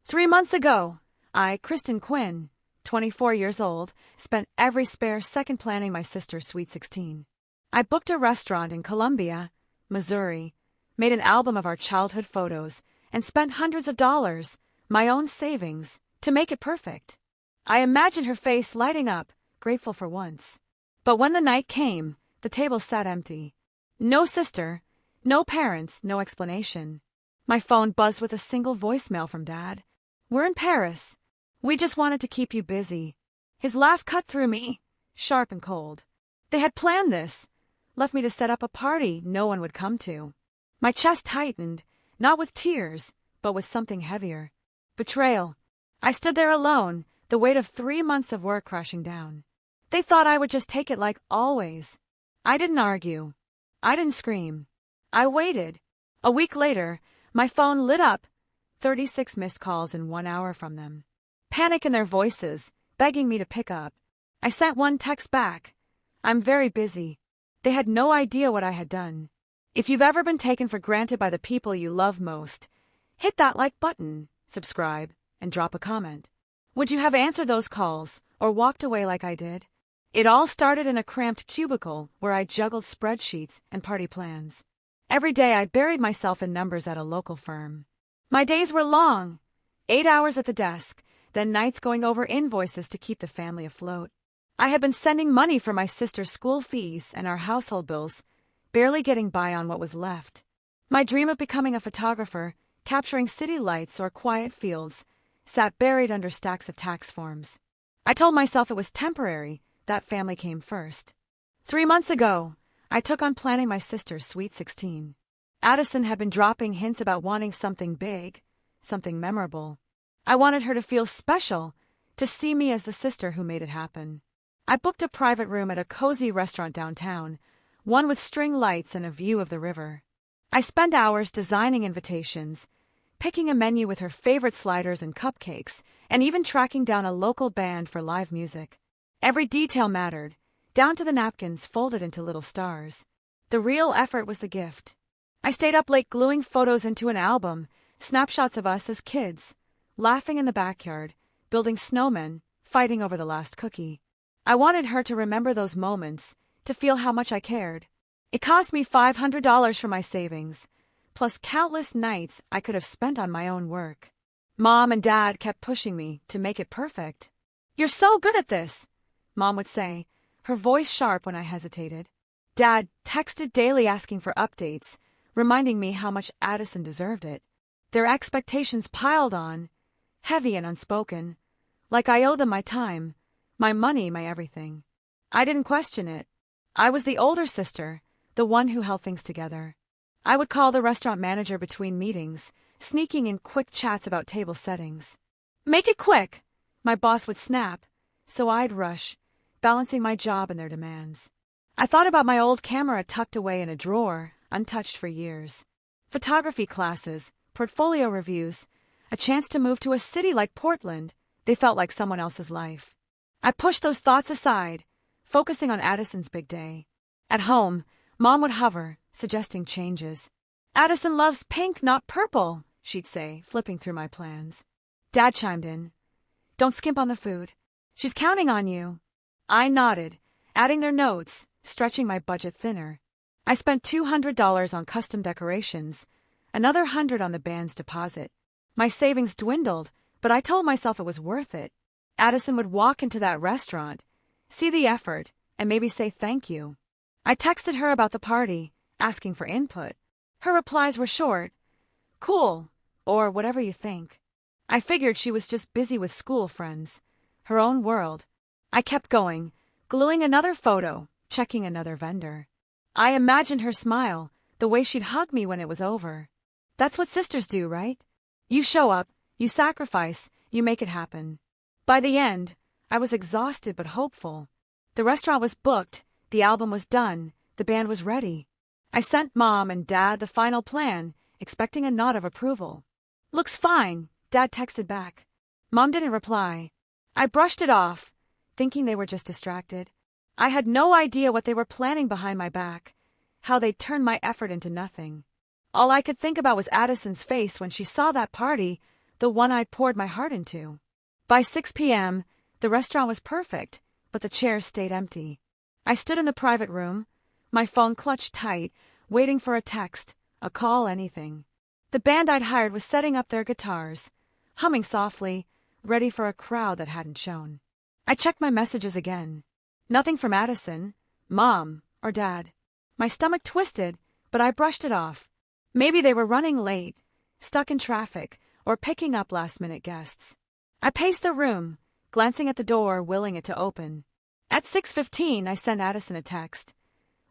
3 months ago, I, Kristen Quinn, 24 years old, spent every spare second planning my sister's Sweet 16. I booked a restaurant in Columbia, Missouri, made an album of our childhood photos, and spent hundreds of dollars, my own savings, to make it perfect. I imagined her face lighting up, grateful for once. But when the night came, the table sat empty. No sister, no parents, no explanation. My phone buzzed with a single voicemail from Dad. "We're in Paris. We just wanted to keep you busy." His laugh cut through me, sharp and cold. They had planned this, left me to set up a party no one would come to. My chest tightened, not with tears, but with something heavier. Betrayal. I stood there alone, the weight of 3 months of work crashing down. They thought I would just take it like always. I didn't argue. I didn't scream. I waited. A week later, my phone lit up, 36 missed calls in 1 hour from them. Panic in their voices, begging me to pick up. I sent one text back. "I'm very busy." They had no idea what I had done. If you've ever been taken for granted by the people you love most, hit that like button, subscribe, and drop a comment. Would you have answered those calls, or walked away like I did? It all started in a cramped cubicle where I juggled spreadsheets and party plans. Every day I buried myself in numbers at a local firm. My days were long, 8 hours at the desk, then nights going over invoices to keep the family afloat. I had been sending money for my sister's school fees and our household bills, barely getting by on what was left. My dream of becoming a photographer, capturing city lights or quiet fields, sat buried under stacks of tax forms. I told myself it was temporary, that family came first. 3 months ago, I took on planning my sister's Sweet 16. Addison had been dropping hints about wanting something big, something memorable. I wanted her to feel special, to see me as the sister who made it happen. I booked a private room at a cozy restaurant downtown, one with string lights and a view of the river. I spent hours designing invitations, picking a menu with her favorite sliders and cupcakes, and even tracking down a local band for live music. Every detail mattered, down to the napkins folded into little stars. The real effort was the gift. I stayed up late gluing photos into an album, snapshots of us as kids, laughing in the backyard, building snowmen, fighting over the last cookie. I wanted her to remember those moments, to feel how much I cared. It cost me $500 from my savings, plus countless nights I could have spent on my own work. Mom and Dad kept pushing me to make it perfect. "You're so good at this," Mom would say, her voice sharp when I hesitated. Dad texted daily asking for updates, reminding me how much Addison deserved it. Their expectations piled on, heavy and unspoken, like I owed them my time, my money, my everything. I didn't question it. I was the older sister, the one who held things together. I would call the restaurant manager between meetings, sneaking in quick chats about table settings. "Make it quick," my boss would snap, so I'd rush, balancing my job and their demands. I thought about my old camera tucked away in a drawer, untouched for years. Photography classes, portfolio reviews, a chance to move to a city like Portland, they felt like someone else's life. I pushed those thoughts aside, focusing on Addison's big day. At home, Mom would hover, suggesting changes. "Addison loves pink, not purple," she'd say, flipping through my plans. Dad chimed in. "Don't skimp on the food. She's counting on you." I nodded, adding their notes, stretching my budget thinner. I spent $200 on custom decorations, another $100 on the band's deposit. My savings dwindled, but I told myself it was worth it. Addison would walk into that restaurant, see the effort, and maybe say thank you. I texted her about the party, asking for input. Her replies were short, "Cool," or "whatever you think." I figured she was just busy with school friends, her own world. I kept going, gluing another photo, checking another vendor. I imagined her smile, the way she'd hug me when it was over. That's what sisters do, right? You show up, you sacrifice, you make it happen. By the end, I was exhausted but hopeful. The restaurant was booked, the album was done, the band was ready. I sent Mom and Dad the final plan, expecting a nod of approval. "Looks fine," Dad texted back. Mom didn't reply. I brushed it off, thinking they were just distracted. I had no idea what they were planning behind my back, how they'd turn my effort into nothing. All I could think about was Addison's face when she saw that party, the one I'd poured my heart into. By 6 p.m., the restaurant was perfect, but the chairs stayed empty. I stood in the private room, my phone clutched tight, waiting for a text, a call, anything. The band I'd hired was setting up their guitars, humming softly, ready for a crowd that hadn't shown. I checked my messages again. Nothing from Addison, Mom, or Dad. My stomach twisted, but I brushed it off. Maybe they were running late, stuck in traffic, or picking up last-minute guests. I paced the room, glancing at the door, willing it to open. At 6:15, I sent Addison a text.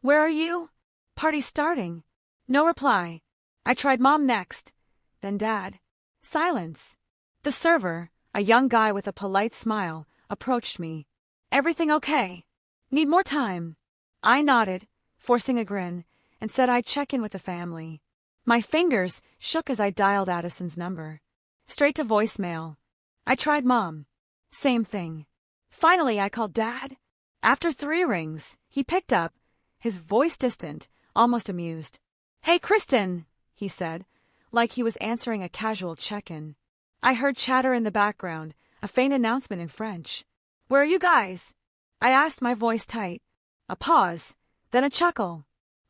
"Where are you?" "Party's starting." No reply. I tried Mom next, then Dad. Silence. The server, a young guy with a polite smile, approached me. "Everything okay? Need more time?" I nodded, forcing a grin, and said I'd check in with the family. My fingers shook as I dialed Addison's number. Straight to voicemail. I tried Mom. Same thing. Finally, I called Dad. After 3 rings, he picked up, his voice distant, almost amused. "Hey, Kristen," he said, like he was answering a casual check-in. I heard chatter in the background, a faint announcement in French. "Where are you guys?" I asked, my voice tight. A pause, then a chuckle.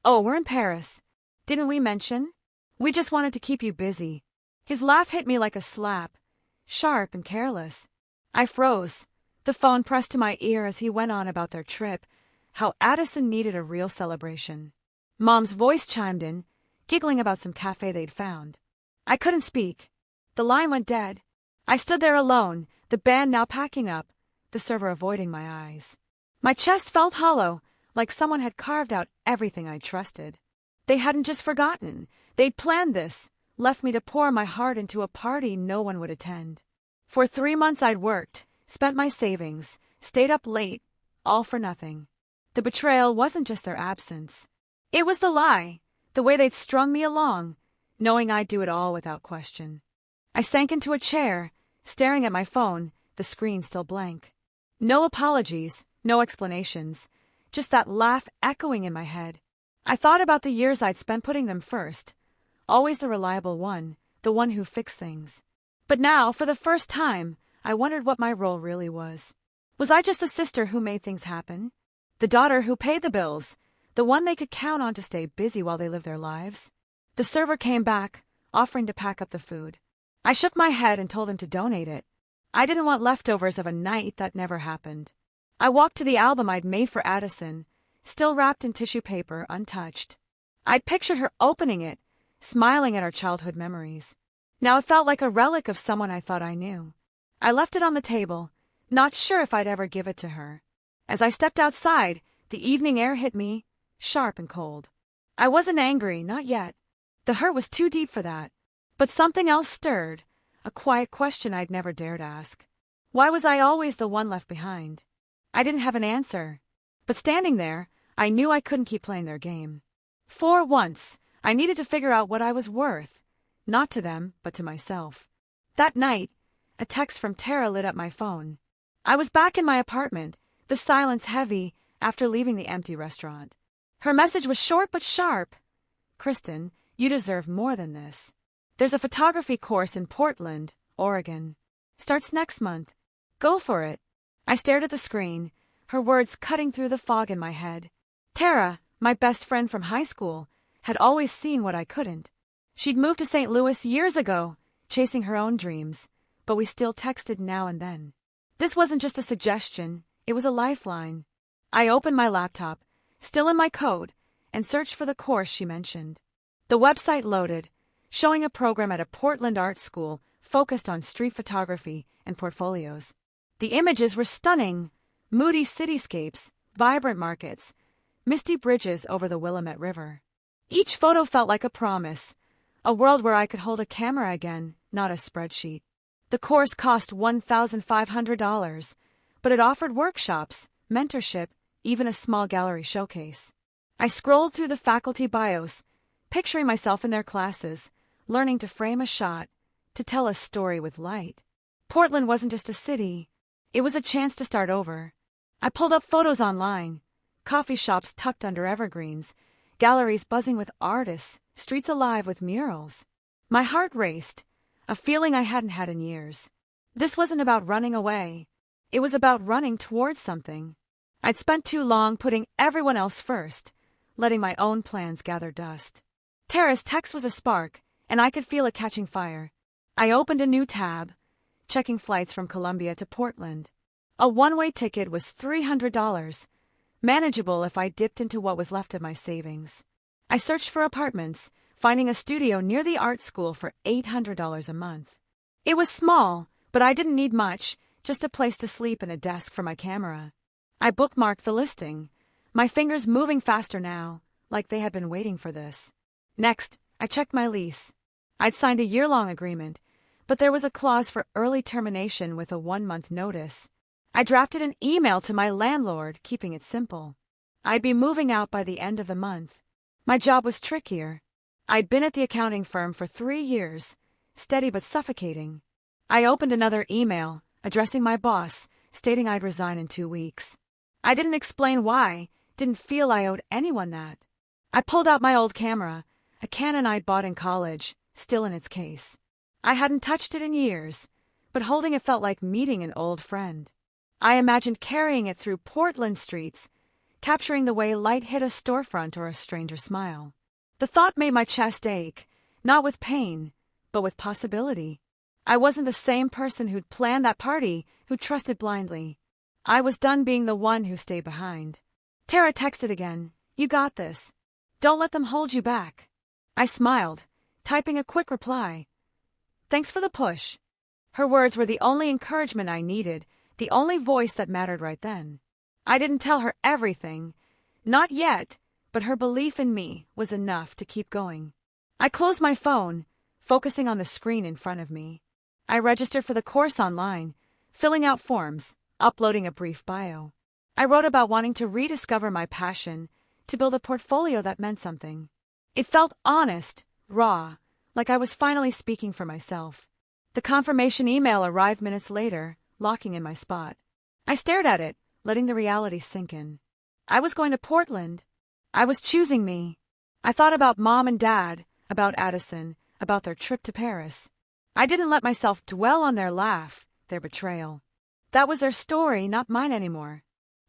"Oh, we're in Paris. Didn't we mention? We just wanted to keep you busy." His laugh hit me like a slap, sharp and careless. I froze, the phone pressed to my ear as he went on about their trip, how Addison needed a real celebration. Mom's voice chimed in, giggling about some cafe they'd found. I couldn't speak. The line went dead. I stood there alone, the band now packing up, the server avoiding my eyes. My chest felt hollow, like someone had carved out everything I trusted. They hadn't just forgotten. They'd planned this, left me to pour my heart into a party no one would attend. For 3 months I'd worked, spent my savings, stayed up late, all for nothing. The betrayal wasn't just their absence. It was the lie, the way they'd strung me along, knowing I'd do it all without question. I sank into a chair, staring at my phone, the screen still blank. No apologies, no explanations, just that laugh echoing in my head. I thought about the years I'd spent putting them first, always the reliable one, the one who fixed things. But now, for the first time, I wondered what my role really was. Was I just the sister who made things happen? The daughter who paid the bills? The one they could count on to stay busy while they lived their lives? The server came back, offering to pack up the food. I shook my head and told him to donate it. I didn't want leftovers of a night that never happened. I walked to the album I'd made for Addison, still wrapped in tissue paper, untouched. I'd pictured her opening it, smiling at our childhood memories. Now it felt like a relic of someone I thought I knew. I left it on the table, not sure if I'd ever give it to her. As I stepped outside, the evening air hit me, sharp and cold. I wasn't angry, not yet. The hurt was too deep for that. But something else stirred, a quiet question I'd never dared ask. Why was I always the one left behind? I didn't have an answer. But standing there, I knew I couldn't keep playing their game. For once, I needed to figure out what I was worth. Not to them, but to myself. That night, a text from Tara lit up my phone. I was back in my apartment, the silence heavy after leaving the empty restaurant. Her message was short but sharp. "Kristen, you deserve more than this. There's a photography course in Portland, Oregon. Starts next month. Go for it." I stared at the screen, her words cutting through the fog in my head. Tara, my best friend from high school, had always seen what I couldn't. She'd moved to St. Louis years ago, chasing her own dreams, but we still texted now and then. This wasn't just a suggestion, it was a lifeline. I opened my laptop, still in my code, and searched for the course she mentioned. The website loaded, showing a program at a Portland art school focused on street photography and portfolios. The images were stunning, moody cityscapes, vibrant markets, misty bridges over the Willamette River. Each photo felt like a promise, a world where I could hold a camera again, not a spreadsheet. The course cost $1,500, but it offered workshops, mentorship, even a small gallery showcase. I scrolled through the faculty bios, picturing myself in their classes, learning to frame a shot, to tell a story with light. Portland wasn't just a city, it was a chance to start over. I pulled up photos online, coffee shops tucked under evergreens, galleries buzzing with artists, streets alive with murals. My heart raced, a feeling I hadn't had in years. This wasn't about running away. It was about running towards something. I'd spent too long putting everyone else first, letting my own plans gather dust. Tara's text was a spark, and I could feel it catching fire. I opened a new tab, checking flights from Columbia to Portland. A one-way ticket was $300, manageable if I dipped into what was left of my savings. I searched for apartments, finding a studio near the art school for $800 a month. It was small, but I didn't need much, just a place to sleep and a desk for my camera. I bookmarked the listing, my fingers moving faster now, like they had been waiting for this. Next, I checked my lease. I'd signed a year-long agreement, but there was a clause for early termination with a 1-month notice. I drafted an email to my landlord, keeping it simple. I'd be moving out by the end of the month. My job was trickier. I'd been at the accounting firm for 3 years, steady but suffocating. I opened another email, addressing my boss, stating I'd resign in 2 weeks. I didn't explain why, didn't feel I owed anyone that. I pulled out my old camera, a Canon I'd bought in college, still in its case. I hadn't touched it in years, but holding it felt like meeting an old friend. I imagined carrying it through Portland streets, capturing the way light hit a storefront or a stranger's smile. The thought made my chest ache, not with pain, but with possibility. I wasn't the same person who'd planned that party, who trusted blindly. I was done being the one who stayed behind. Tara texted again, "You got this. Don't let them hold you back." I smiled, typing a quick reply. "Thanks for the push." Her words were the only encouragement I needed, the only voice that mattered right then. I didn't tell her everything, not yet, but her belief in me was enough to keep going. I closed my phone, focusing on the screen in front of me. I registered for the course online, filling out forms, uploading a brief bio. I wrote about wanting to rediscover my passion, to build a portfolio that meant something. It felt honest, raw, like I was finally speaking for myself. The confirmation email arrived minutes later, locking in my spot. I stared at it, letting the reality sink in. I was going to Portland. I was choosing me. I thought about Mom and Dad, about Addison, about their trip to Paris. I didn't let myself dwell on their laugh, their betrayal. That was their story, not mine anymore.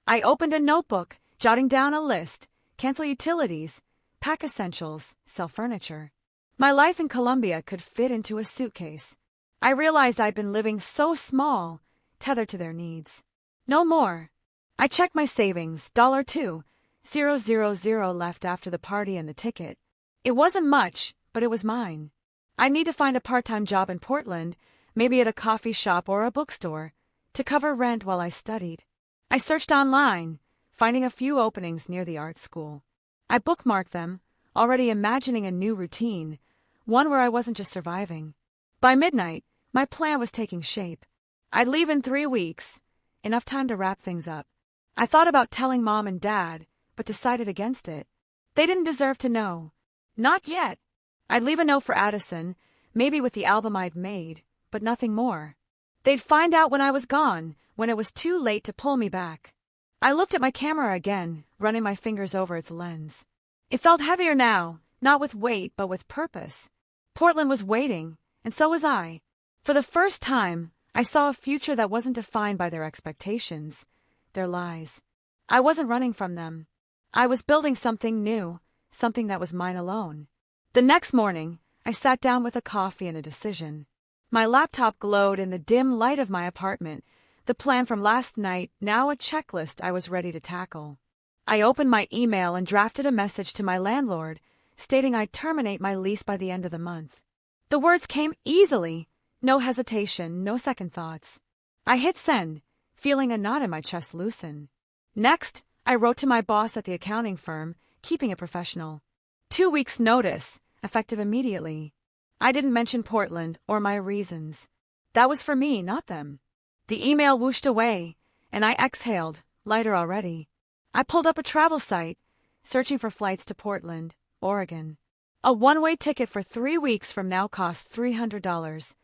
I opened a notebook, jotting down a list, cancel utilities, pack essentials, sell furniture. My life in Colombia could fit into a suitcase. I realized I'd been living so small, tethered to their needs. No more. I checked my savings, $2,000 left after the party and the ticket. It wasn't much, but it was mine. I need to find a part-time job in Portland, maybe at a coffee shop or a bookstore, to cover rent while I studied. I searched online, finding a few openings near the art school. I bookmarked them, already imagining a new routine, one where I wasn't just surviving. By midnight, my plan was taking shape. I'd leave in 3 weeks, enough time to wrap things up. I thought about telling Mom and Dad, but decided against it. They didn't deserve to know. Not yet. I'd leave a note for Addison, maybe with the album I'd made, but nothing more. They'd find out when I was gone, when it was too late to pull me back. I looked at my camera again, running my fingers over its lens. It felt heavier now, not with weight, but with purpose. Portland was waiting, and so was I. For the first time, I saw a future that wasn't defined by their expectations, their lies. I wasn't running from them. I was building something new, something that was mine alone. The next morning, I sat down with a coffee and a decision. My laptop glowed in the dim light of my apartment, the plan from last night, now a checklist I was ready to tackle. I opened my email and drafted a message to my landlord, stating I'd terminate my lease by the end of the month. The words came easily, no hesitation, no second thoughts. I hit send, feeling a knot in my chest loosen. Next, I wrote to my boss at the accounting firm, keeping it professional. 2 weeks' notice, effective immediately. I didn't mention Portland or my reasons. That was for me, not them. The email whooshed away, and I exhaled, lighter already. I pulled up a travel site, searching for flights to Portland, Oregon. A one-way ticket for 3 weeks from now cost $300,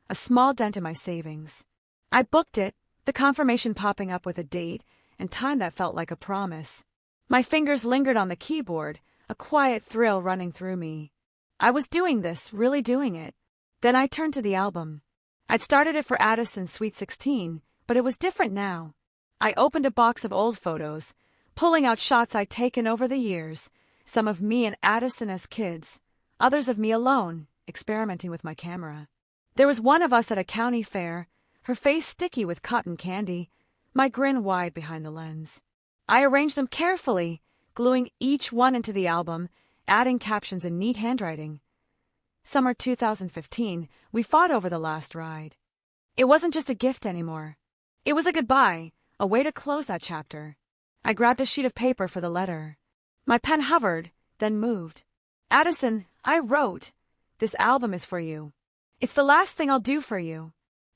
a small dent in my savings. I booked it, the confirmation popping up with a date and time that felt like a promise. My fingers lingered on the keyboard, a quiet thrill running through me. I was doing this, really doing it. Then I turned to the album. I'd started it for Addison's Sweet 16, but it was different now. I opened a box of old photos, pulling out shots I'd taken over the years, some of me and Addison as kids, others of me alone, experimenting with my camera. There was one of us at a county fair, her face sticky with cotton candy, my grin wide behind the lens. I arranged them carefully, gluing each one into the album, adding captions in neat handwriting. Summer 2015, we fought over the last ride. It wasn't just a gift anymore. It was a goodbye, a way to close that chapter. I grabbed a sheet of paper for the letter. My pen hovered, then moved. Addison, I wrote, "This album is for you. It's the last thing I'll do for you.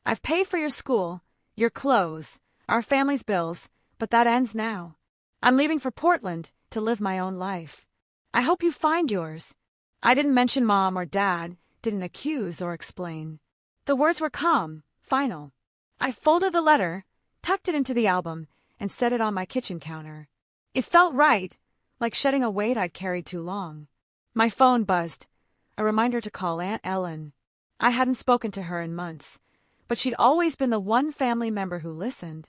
I've paid for your school, your clothes, our family's bills, but that ends now. I'm leaving for Portland to live my own life. I hope you find yours." I didn't mention Mom or Dad, didn't accuse or explain. The words were calm, final. I folded the letter, tucked it into the album, and set it on my kitchen counter. It felt right, like shedding a weight I'd carried too long. My phone buzzed, a reminder to call Aunt Ellen. I hadn't spoken to her in months, but she'd always been the one family member who listened.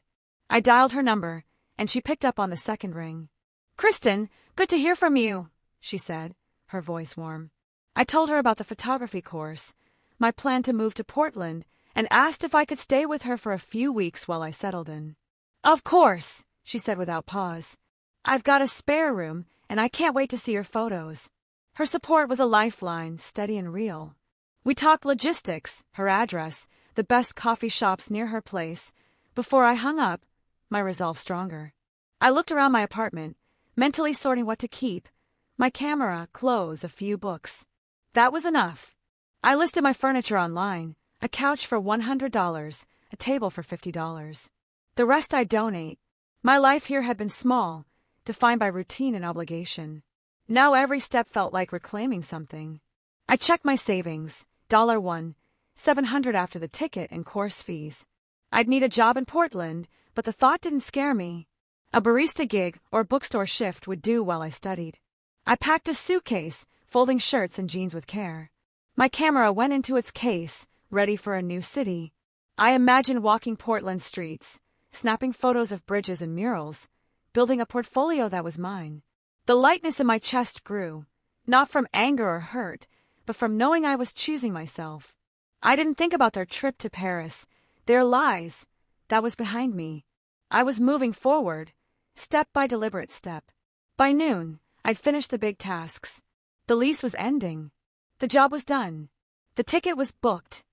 I dialed her number, and she picked up on the second ring. "Kristen, good to hear from you," she said, her voice warm. I told her about the photography course, my plan to move to Portland, and asked if I could stay with her for a few weeks while I settled in. "Of course," she said without pause. "I've got a spare room, and I can't wait to see your photos." Her support was a lifeline, steady and real. We talked logistics, her address, the best coffee shops near her place. Before I hung up, my resolve stronger. I looked around my apartment, mentally sorting what to keep. My camera, clothes, a few books. That was enough. I listed my furniture online, a couch for $100, a table for $50. The rest I'd donate. My life here had been small, defined by routine and obligation. Now every step felt like reclaiming something. I checked my savings, $1, $700 after the ticket and course fees. I'd need a job in Portland, but the thought didn't scare me. A barista gig or bookstore shift would do while I studied. I packed a suitcase, folding shirts and jeans with care. My camera went into its case, ready for a new city. I imagined walking Portland streets, snapping photos of bridges and murals, building a portfolio that was mine. The lightness in my chest grew, not from anger or hurt, but from knowing I was choosing myself. I didn't think about their trip to Paris, their lies. That was behind me. I was moving forward, step by deliberate step. By noon, I'd finished the big tasks. The lease was ending. The job was done. The ticket was booked.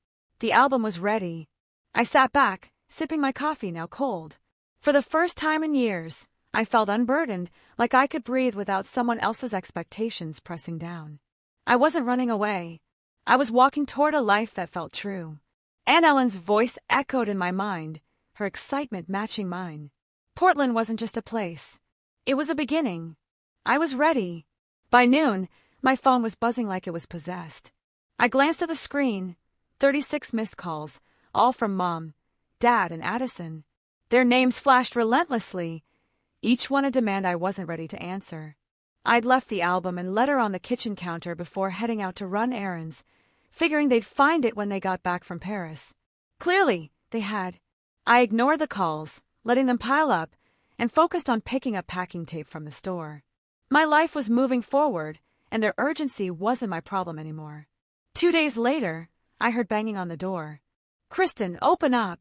The album was ready. I sat back, sipping my coffee now cold. For the first time in years, I felt unburdened, like I could breathe without someone else's expectations pressing down. I wasn't running away. I was walking toward a life that felt true. Aunt Ellen's voice echoed in my mind, her excitement matching mine. Portland wasn't just a place. It was a beginning. I was ready. By noon, my phone was buzzing like it was possessed. I glanced at the screen. 36 missed calls, all from Mom, Dad, and Addison. Their names flashed relentlessly, each one a demand I wasn't ready to answer. I'd left the album and letter on the kitchen counter before heading out to run errands, figuring they'd find it when they got back from Paris. Clearly, they had. I ignored the calls, letting them pile up, and focused on picking up packing tape from the store. My life was moving forward, and their urgency wasn't my problem anymore. 2 days later, I heard banging on the door. "Kristen, open up."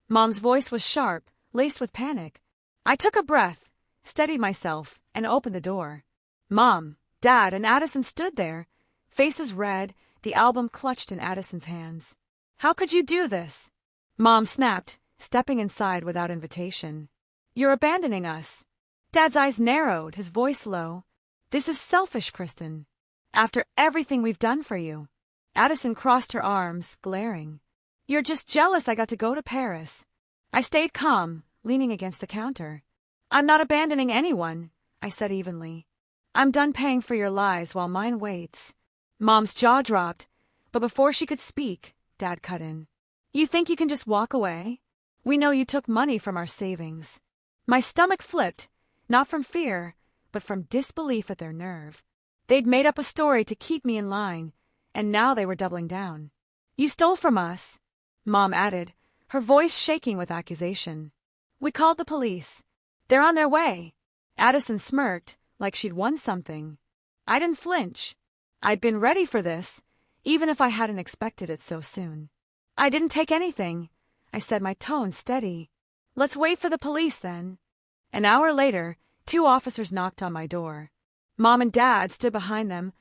Mom's voice was sharp, laced with panic. I took a breath, steadied myself, and opened the door. Mom, Dad, and Addison stood there, faces red, the album clutched in Addison's hands. "How could you do this?" Mom snapped, stepping inside without invitation. "You're abandoning us." Dad's eyes narrowed, his voice low. "This is selfish, Kristen. After everything we've done for you." Addison crossed her arms, glaring. "You're just jealous I got to go to Paris." I stayed calm, leaning against the counter. "I'm not abandoning anyone," I said evenly. "I'm done paying for your lies while mine waits." Mom's jaw dropped, but before she could speak, Dad cut in. "You think you can just walk away? We know you took money from our savings." My stomach flipped, not from fear, but from disbelief at their nerve. They'd made up a story to keep me in line, and now they were doubling down. You stole from us, Mom added, her voice shaking with accusation. We called the police. They're on their way. Addison smirked, like she'd won something. I didn't flinch. I'd been ready for this, even if I hadn't expected it so soon. I didn't take anything, I said, my tone steady. Let's wait for the police, then. An hour later, 2 officers knocked on my door. Mom and Dad stood behind them,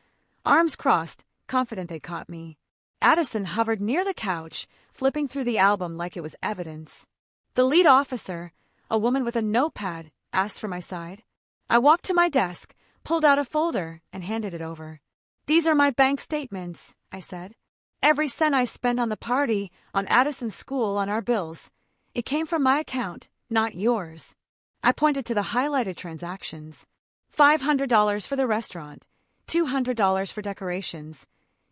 arms crossed, confident they'd caught me. Addison hovered near the couch, flipping through the album like it was evidence. The lead officer, a woman with a notepad, asked for my side. I walked to my desk, pulled out a folder, and handed it over. These are my bank statements, I said. Every cent I spent on the party, on Addison's school, on our bills. It came from my account, not yours. I pointed to the highlighted transactions. $500 for the restaurant, $200 for decorations,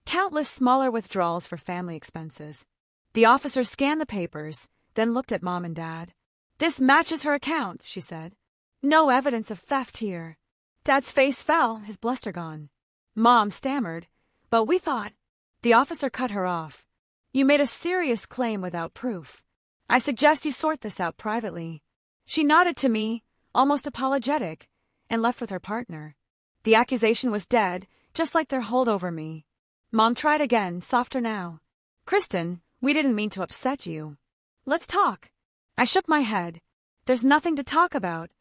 countless smaller withdrawals for family expenses. The officer scanned the papers, then looked at Mom and Dad. This matches her account, she said. No evidence of theft here. Dad's face fell, his bluster gone. Mom stammered, but we thought. The officer cut her off. You made a serious claim without proof. I suggest you sort this out privately. She nodded to me, almost apologetic, and left with her partner. The accusation was dead, just like their hold over me. Mom tried again, softer now. Kristen, we didn't mean to upset you. Let's talk. I shook my head. There's nothing to talk about.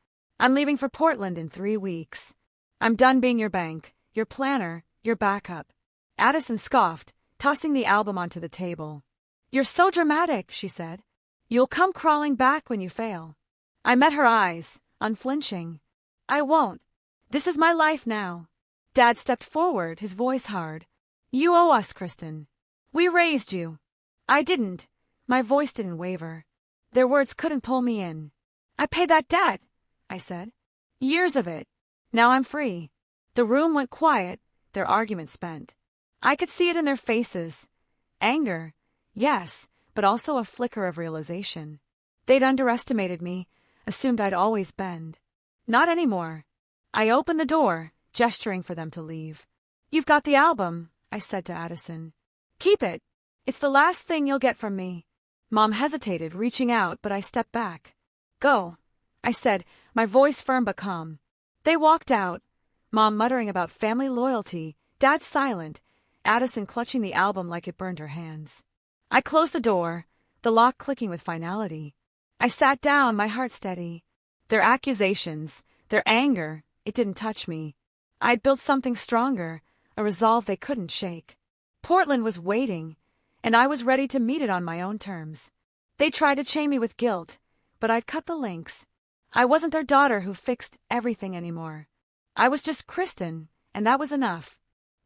I'm leaving for Portland in 3 weeks. I'm done being your bank, your planner, your backup. Addison scoffed, tossing the album onto the table. You're so dramatic, she said. You'll come crawling back when you fail. I met her eyes, unflinching. I won't. This is my life now. Dad stepped forward, his voice hard. You owe us, Kristen. We raised you. I didn't. My voice didn't waver. Their words couldn't pull me in. I paid that debt, I said. Years of it. Now I'm free. The room went quiet, their argument spent. I could see it in their faces. Anger, yes, but also a flicker of realization. They'd underestimated me, assumed I'd always bend. Not anymore. I opened the door, gesturing for them to leave. You've got the album, I said to Addison. Keep it. It's the last thing you'll get from me. Mom hesitated, reaching out, but I stepped back. Go, I said, my voice firm but calm. They walked out, Mom muttering about family loyalty, Dad silent, Addison clutching the album like it burned her hands. I closed the door, the lock clicking with finality. I sat down, my heart steady. Their accusations, their anger, it didn't touch me. I'd built something stronger, a resolve they couldn't shake. Portland was waiting, and I was ready to meet it on my own terms. They tried to chain me with guilt, but I'd cut the links. I wasn't their daughter who fixed everything anymore. I was just Kristen, and that was enough.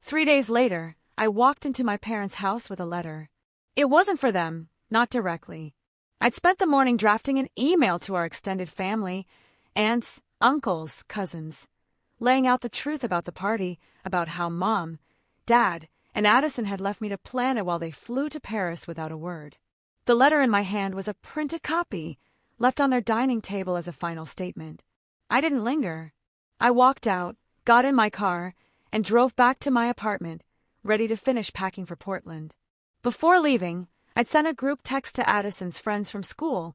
3 days later, I walked into my parents' house with a letter. It wasn't for them, not directly. I'd spent the morning drafting an email to our extended family, aunts, uncles, cousins, laying out the truth about the party, about how Mom, Dad, and Addison had left me to plan it while they flew to Paris without a word. The letter in my hand was a printed copy, left on their dining table as a final statement. I didn't linger. I walked out, got in my car, and drove back to my apartment, ready to finish packing for Portland. Before leaving, I'd sent a group text to Addison's friends from school,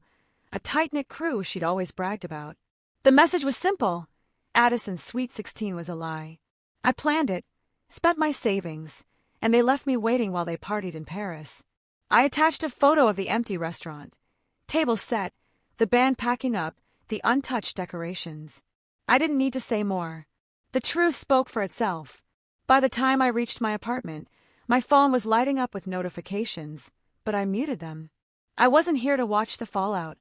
a tight-knit crew she'd always bragged about. The message was simple. Addison's Sweet 16 was a lie. I planned it, spent my savings, and they left me waiting while they partied in Paris. I attached a photo of the empty restaurant. Tables set, the band packing up, the untouched decorations. I didn't need to say more. The truth spoke for itself. By the time I reached my apartment, my phone was lighting up with notifications, but I muted them. I wasn't here to watch the fallout.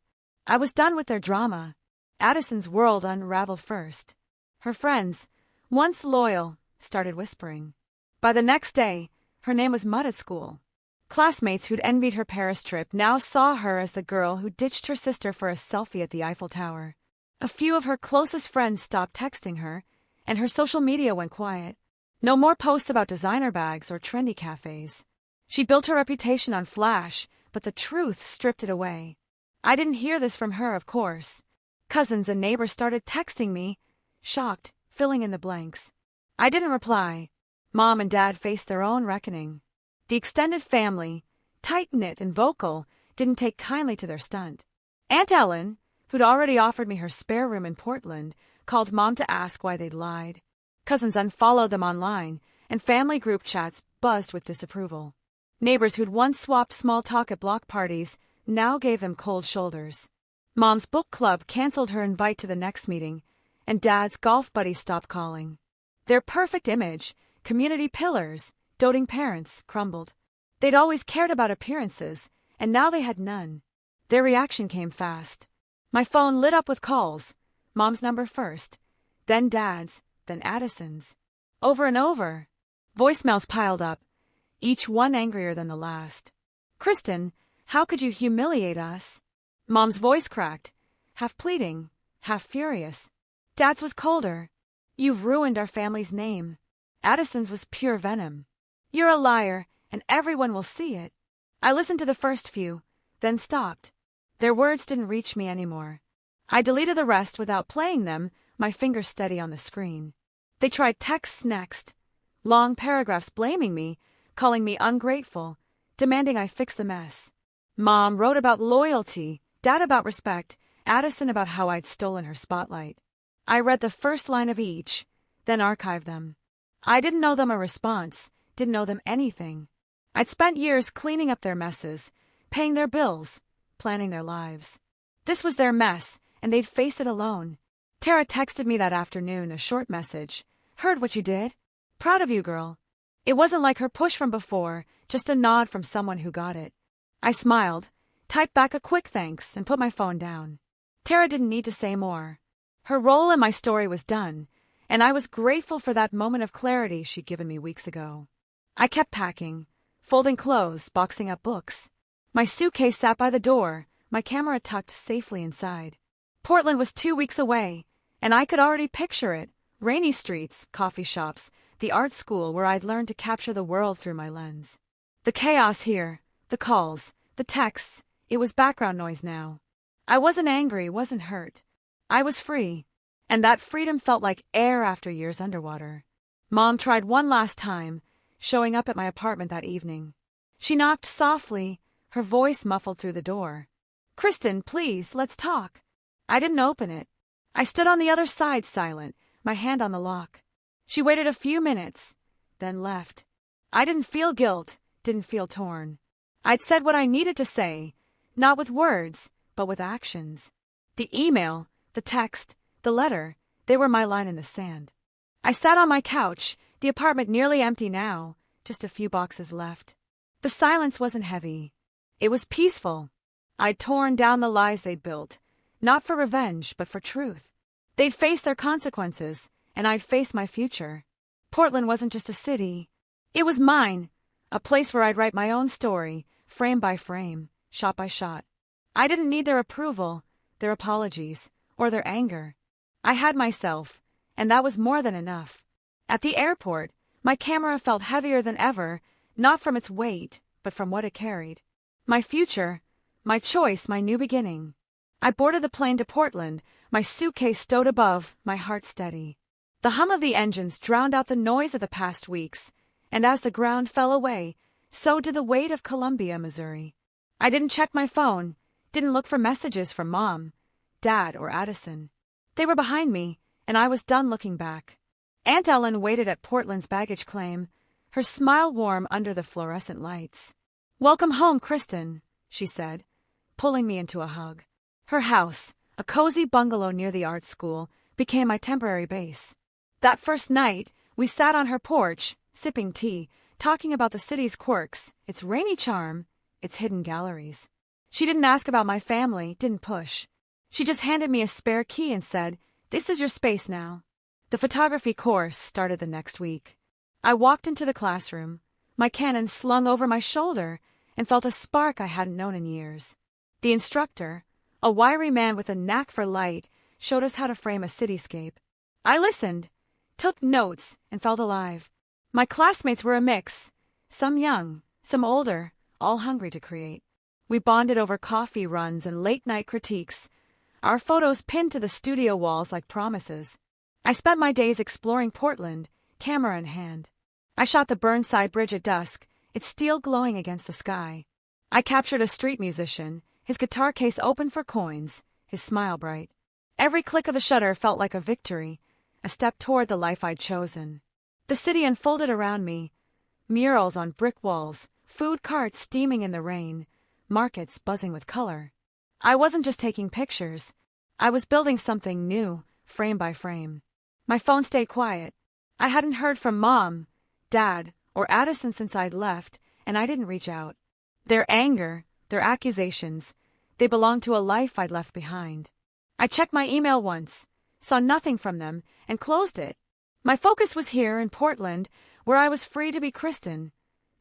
I was done with their drama. Addison's world unraveled first. Her friends, once loyal, started whispering. By the next day, her name was mud at school. Classmates who'd envied her Paris trip now saw her as the girl who ditched her sister for a selfie at the Eiffel Tower. A few of her closest friends stopped texting her, and her social media went quiet. No more posts about designer bags or trendy cafes. She built her reputation on Flash, but the truth stripped it away. I didn't hear this from her, of course. Cousins and neighbors started texting me, shocked, filling in the blanks. I didn't reply. Mom and Dad faced their own reckoning. The extended family, tight-knit and vocal, didn't take kindly to their stunt. Aunt Ellen, who'd already offered me her spare room in Portland, called Mom to ask why they'd lied. Cousins unfollowed them online, and family group chats buzzed with disapproval. Neighbors who'd once swapped small talk at block parties now gave them cold shoulders. Mom's book club canceled her invite to the next meeting, and Dad's golf buddies stopped calling. Their perfect image, community pillars, doting parents, crumbled. They'd always cared about appearances, and now they had none. Their reaction came fast. My phone lit up with calls, Mom's number first, then Dad's, then Addison's. Over and over. Voicemails piled up, each one angrier than the last. "Kristen, how could you humiliate us?" Mom's voice cracked, half pleading, half furious. Dad's was colder. "You've ruined our family's name." Addison's was pure venom. "You're a liar, and everyone will see it." I listened to the first few, then stopped. Their words didn't reach me anymore. I deleted the rest without playing them, my fingers steady on the screen. They tried texts next. Long paragraphs blaming me, calling me ungrateful, demanding I fix the mess. Mom wrote about loyalty, Dad about respect, Addison about how I'd stolen her spotlight. I read the first line of each, then archived them. I didn't know them a response, didn't know them anything. I'd spent years cleaning up their messes, paying their bills, planning their lives. This was their mess, and they'd face it alone. Tara texted me that afternoon, a short message. "Heard what you did? Proud of you, girl." It wasn't like her push from before, just a nod from someone who got it. I smiled, typed back a quick thanks, and put my phone down. Tara didn't need to say more. Her role in my story was done, and I was grateful for that moment of clarity she'd given me weeks ago. I kept packing, folding clothes, boxing up books. My suitcase sat by the door, my camera tucked safely inside. Portland was 2 weeks away, and I could already picture it. Rainy streets, coffee shops, the art school where I'd learned to capture the world through my lens. The chaos here, the calls, the texts, it was background noise now. I wasn't angry, wasn't hurt. I was free, and that freedom felt like air after years underwater. Mom tried one last time, showing up at my apartment that evening. She knocked softly, her voice muffled through the door. "Kristen, please, let's talk." I didn't open it. I stood on the other side silent, my hand on the lock. She waited a few minutes, then left. I didn't feel guilt, didn't feel torn. I'd said what I needed to say, not with words, but with actions. The email, the text, the letter, they were my line in the sand. I sat on my couch, the apartment nearly empty now, just a few boxes left. The silence wasn't heavy. It was peaceful. I'd torn down the lies they'd built, not for revenge, but for truth. They'd face their consequences, and I'd face my future. Portland wasn't just a city. It was mine, a place where I'd write my own story, frame by frame, shot by shot. I didn't need their approval, their apologies, or their anger. I had myself, and that was more than enough. At the airport, my camera felt heavier than ever, not from its weight, but from what it carried. My future, my choice, my new beginning. I boarded the plane to Portland, my suitcase stowed above, my heart steady. The hum of the engines drowned out the noise of the past weeks, and as the ground fell away, so did the weight of Columbia, Missouri. I didn't check my phone, didn't look for messages from Mom, Dad, or Addison. They were behind me, and I was done looking back. Aunt Ellen waited at Portland's baggage claim, her smile warm under the fluorescent lights. "Welcome home, Kristen," she said, pulling me into a hug. Her house, a cozy bungalow near the art school, became my temporary base. That first night, we sat on her porch, sipping tea, talking about the city's quirks, its rainy charm, its hidden galleries. She didn't ask about my family, didn't push. She just handed me a spare key and said, "This is your space now." The photography course started the next week. I walked into the classroom, my Canon slung over my shoulder, and felt a spark I hadn't known in years. The instructor, a wiry man with a knack for light, showed us how to frame a cityscape. I listened, took notes, and felt alive. My classmates were a mix, some young, some older, all hungry to create. We bonded over coffee runs and late-night critiques, our photos pinned to the studio walls like promises. I spent my days exploring Portland, camera in hand. I shot the Burnside Bridge at dusk, its steel glowing against the sky. I captured a street musician, his guitar case open for coins, his smile bright. Every click of a shutter felt like a victory, a step toward the life I'd chosen. The city unfolded around me, murals on brick walls, food carts steaming in the rain, markets buzzing with color. I wasn't just taking pictures. I was building something new, frame by frame. My phone stayed quiet. I hadn't heard from Mom, Dad, or Addison since I'd left, and I didn't reach out. Their anger, their accusations, they belonged to a life I'd left behind. I checked my email once, saw nothing from them, and closed it. My focus was here in Portland, where I was free to be Kristen.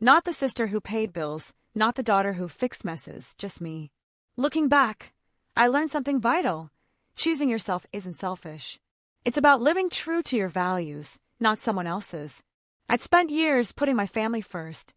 Not the sister who paid bills, not the daughter who fixed messes, just me. Looking back, I learned something vital. Choosing yourself isn't selfish. It's about living true to your values, not someone else's. I'd spent years putting my family first,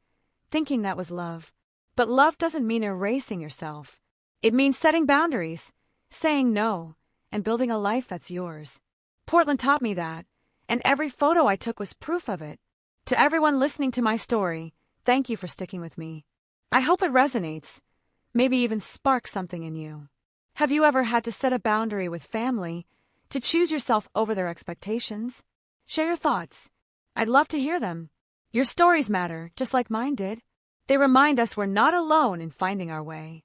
thinking that was love. But love doesn't mean erasing yourself. It means setting boundaries, saying no, and building a life that's yours. Portland taught me that, and every photo I took was proof of it. To everyone listening to my story, thank you for sticking with me. I hope it resonates, maybe even sparks something in you. Have you ever had to set a boundary with family, to choose yourself over their expectations? Share your thoughts. I'd love to hear them. Your stories matter, just like mine did. They remind us we're not alone in finding our way.